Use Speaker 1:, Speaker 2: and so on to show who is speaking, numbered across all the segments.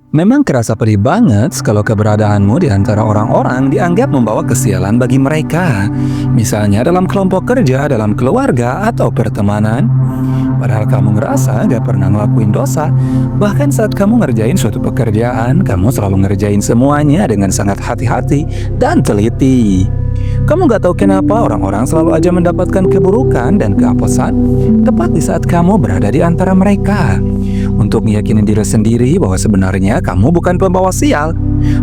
Speaker 1: Memang kerasa pedih banget kalau keberadaanmu di antara orang-orang dianggap membawa kesialan bagi mereka. Misalnya dalam kelompok kerja, dalam keluarga, atau pertemanan. Padahal kamu ngerasa gak pernah ngelakuin dosa. Bahkan saat kamu ngerjain suatu pekerjaan, kamu selalu ngerjain semuanya dengan sangat hati-hati dan teliti. Kamu gak tahu kenapa orang-orang selalu aja mendapatkan keburukan dan keapesan tepat di saat kamu berada di antara mereka. Untuk meyakini diri sendiri bahwa sebenarnya kamu bukan pembawa sial,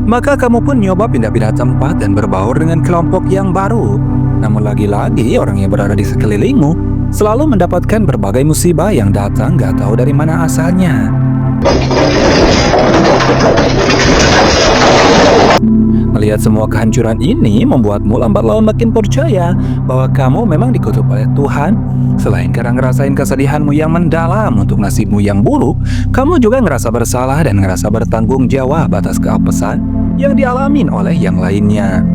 Speaker 1: maka kamu pun nyoba pindah-pindah tempat dan berbaur dengan kelompok yang baru. Namun lagi-lagi orang yang berada di sekelilingmu selalu mendapatkan berbagai musibah yang datang gak tahu dari mana asalnya. Melihat semua kehancuran ini membuatmu lambat laun makin percaya bahwa kamu memang dikutuk oleh Tuhan. Selain karena ngerasain kesedihanmu yang mendalam untuk nasibmu yang buruk, kamu juga ngerasa bersalah dan ngerasa bertanggung jawab atas keapesan yang dialamin oleh yang lainnya.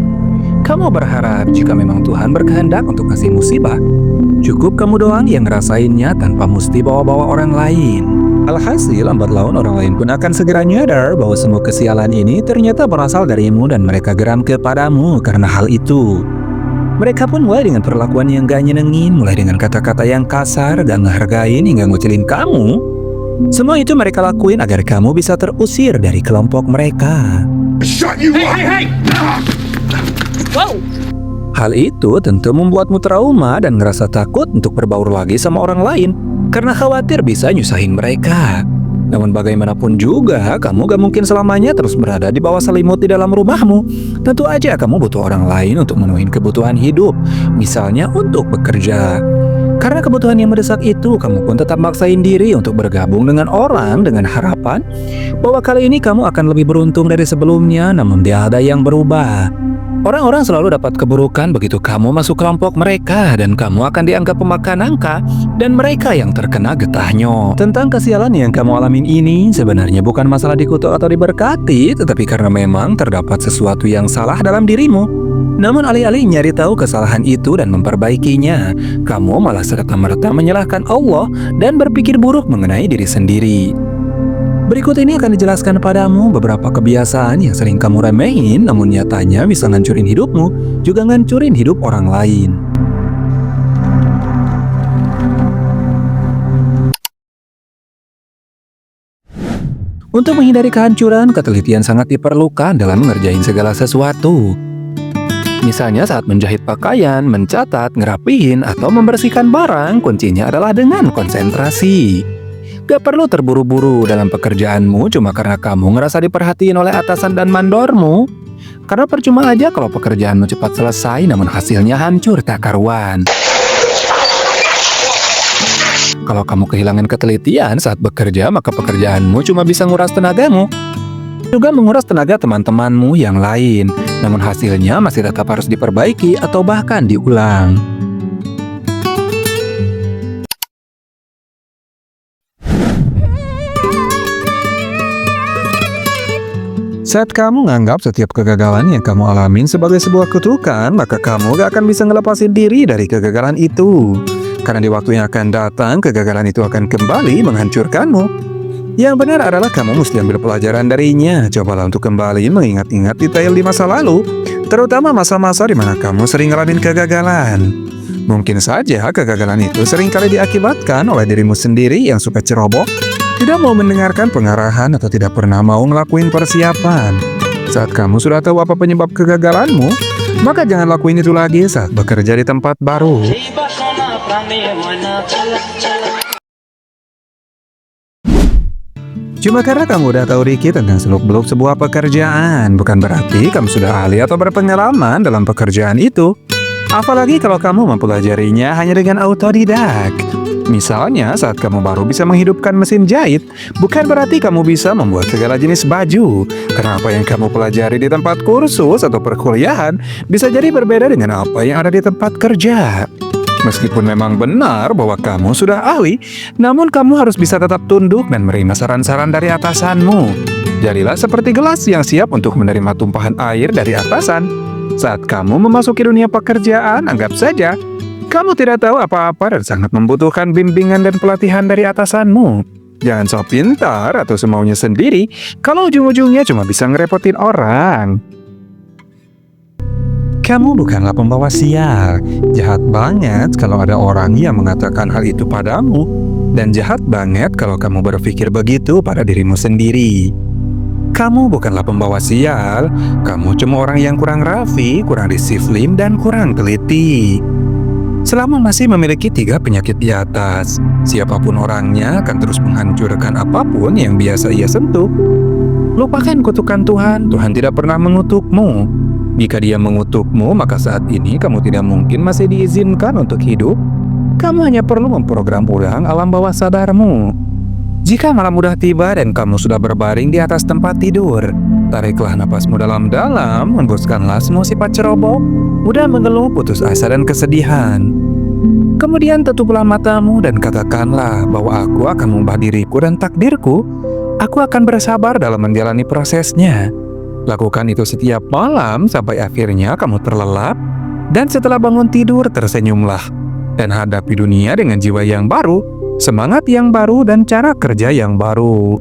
Speaker 1: Kamu berharap jika memang Tuhan berkehendak untuk kasih musibah, cukup kamu doang yang ngerasainnya tanpa mesti bawa-bawa orang lain. Alhasil, lambat laun orang lain pun akan segera nyadar bahwa semua kesialan ini ternyata berasal darimu dan mereka geram kepadamu karena hal itu. Mereka pun mulai dengan perlakuan yang gak nyenengin, mulai dengan kata-kata yang kasar, gak ngehargain hingga ngucilin kamu. Semua itu mereka lakuin agar kamu bisa terusir dari kelompok mereka.
Speaker 2: Shut you up! Hey!
Speaker 3: Wow.
Speaker 1: Hal itu tentu membuatmu trauma dan ngerasa takut untuk berbaur lagi sama orang lain karena khawatir bisa nyusahin mereka. Namun bagaimanapun juga, kamu gak mungkin selamanya terus berada di bawah selimut di dalam rumahmu. Tentu aja kamu butuh orang lain untuk memenuhi kebutuhan hidup, misalnya untuk bekerja. Karena kebutuhan yang mendesak itu, kamu pun tetap maksain diri untuk bergabung dengan orang dengan harapan bahwa kali ini kamu akan lebih beruntung dari sebelumnya, namun tiada yang berubah. Orang-orang selalu dapat keburukan begitu kamu masuk kelompok mereka dan kamu akan dianggap pemakan angka dan mereka yang terkena getahnya. Tentang kesialan yang kamu alamin ini sebenarnya bukan masalah dikutuk atau diberkati, tetapi karena memang terdapat sesuatu yang salah dalam dirimu. Namun alih-alih nyari tahu kesalahan itu dan memperbaikinya, kamu malah serta-merta menyalahkan Allah dan berpikir buruk mengenai diri sendiri. Berikut ini akan dijelaskan padamu beberapa kebiasaan yang sering kamu remehin namun nyatanya bisa ngancurin hidupmu, juga ngancurin hidup orang lain. Untuk menghindari kehancuran, ketelitian sangat diperlukan dalam mengerjain segala sesuatu. Misalnya saat menjahit pakaian, mencatat, ngerapihin, atau membersihkan barang, kuncinya adalah dengan konsentrasi. Gak perlu terburu-buru dalam pekerjaanmu cuma karena kamu ngerasa diperhatiin oleh atasan dan mandormu. Karena percuma aja kalau pekerjaanmu cepat selesai namun hasilnya hancur tak karuan. Kalau kamu kehilangan ketelitian saat bekerja, maka pekerjaanmu cuma bisa nguras tenagamu. Juga menguras tenaga teman-temanmu yang lain. Namun hasilnya masih tetap harus diperbaiki atau bahkan diulang. Saat kamu menganggap setiap kegagalan yang kamu alamin sebagai sebuah kutukan, maka kamu gak akan bisa ngelepasin diri dari kegagalan itu. Karena di waktu yang akan datang, kegagalan itu akan kembali menghancurkanmu. Yang benar adalah kamu mesti ambil pelajaran darinya. Cobalah untuk kembali mengingat-ingat detail di masa lalu, terutama masa-masa di mana kamu sering ngalamin kegagalan. Mungkin saja kegagalan itu seringkali diakibatkan oleh dirimu sendiri yang suka ceroboh, tidak mau mendengarkan pengarahan atau tidak pernah mau ngelakuin persiapan. Saat kamu sudah tahu apa penyebab kegagalanmu, maka jangan lakuin itu lagi saat bekerja di tempat baru. Cuma karena kamu udah tahu dikit tentang seluk-beluk sebuah pekerjaan, bukan berarti kamu sudah ahli atau berpengalaman dalam pekerjaan itu. Apalagi kalau kamu mempelajarinya hanya dengan autodidak. Misalnya, saat kamu baru bisa menghidupkan mesin jahit, bukan berarti kamu bisa membuat segala jenis baju. Karena apa yang kamu pelajari di tempat kursus atau perkuliahan bisa jadi berbeda dengan apa yang ada di tempat kerja. Meskipun memang benar bahwa kamu sudah ahli, namun kamu harus bisa tetap tunduk dan menerima saran-saran dari atasanmu. Jadilah seperti gelas yang siap untuk menerima tumpahan air dari atasan. Saat kamu memasuki dunia pekerjaan, anggap saja kamu tidak tahu apa-apa dan sangat membutuhkan bimbingan dan pelatihan dari atasanmu. Jangan sok pintar atau semaunya sendiri kalau ujung-ujungnya cuma bisa ngerepotin orang. Kamu bukanlah pembawa sial. Jahat banget kalau ada orang yang mengatakan hal itu padamu. Dan jahat banget kalau kamu berpikir begitu pada dirimu sendiri. Kamu bukanlah pembawa sial. Kamu cuma orang yang kurang rapi, kurang disiplin, dan kurang teliti. Selama masih memiliki 3 penyakit di atas, siapapun orangnya akan terus menghancurkan apapun yang biasa ia sentuh. Lupakan kutukan Tuhan. Tuhan tidak pernah mengutukmu. Jika Dia mengutukmu, maka saat ini kamu tidak mungkin masih diizinkan untuk hidup. Kamu hanya perlu memprogram ulang alam bawah sadarmu. Jika malam udah tiba dan kamu sudah berbaring di atas tempat tidur, tariklah napasmu dalam-dalam, hembuskanlah semua sifat ceroboh, mudah mengeluh, putus asa, dan kesedihan. Kemudian tutuplah matamu dan katakanlah bahwa aku akan mengubah diriku dan takdirku. Aku akan bersabar dalam menjalani prosesnya. Lakukan itu setiap malam sampai akhirnya kamu terlelap, dan setelah bangun tidur tersenyumlah. Dan hadapi dunia dengan jiwa yang baru, semangat yang baru, dan cara kerja yang baru.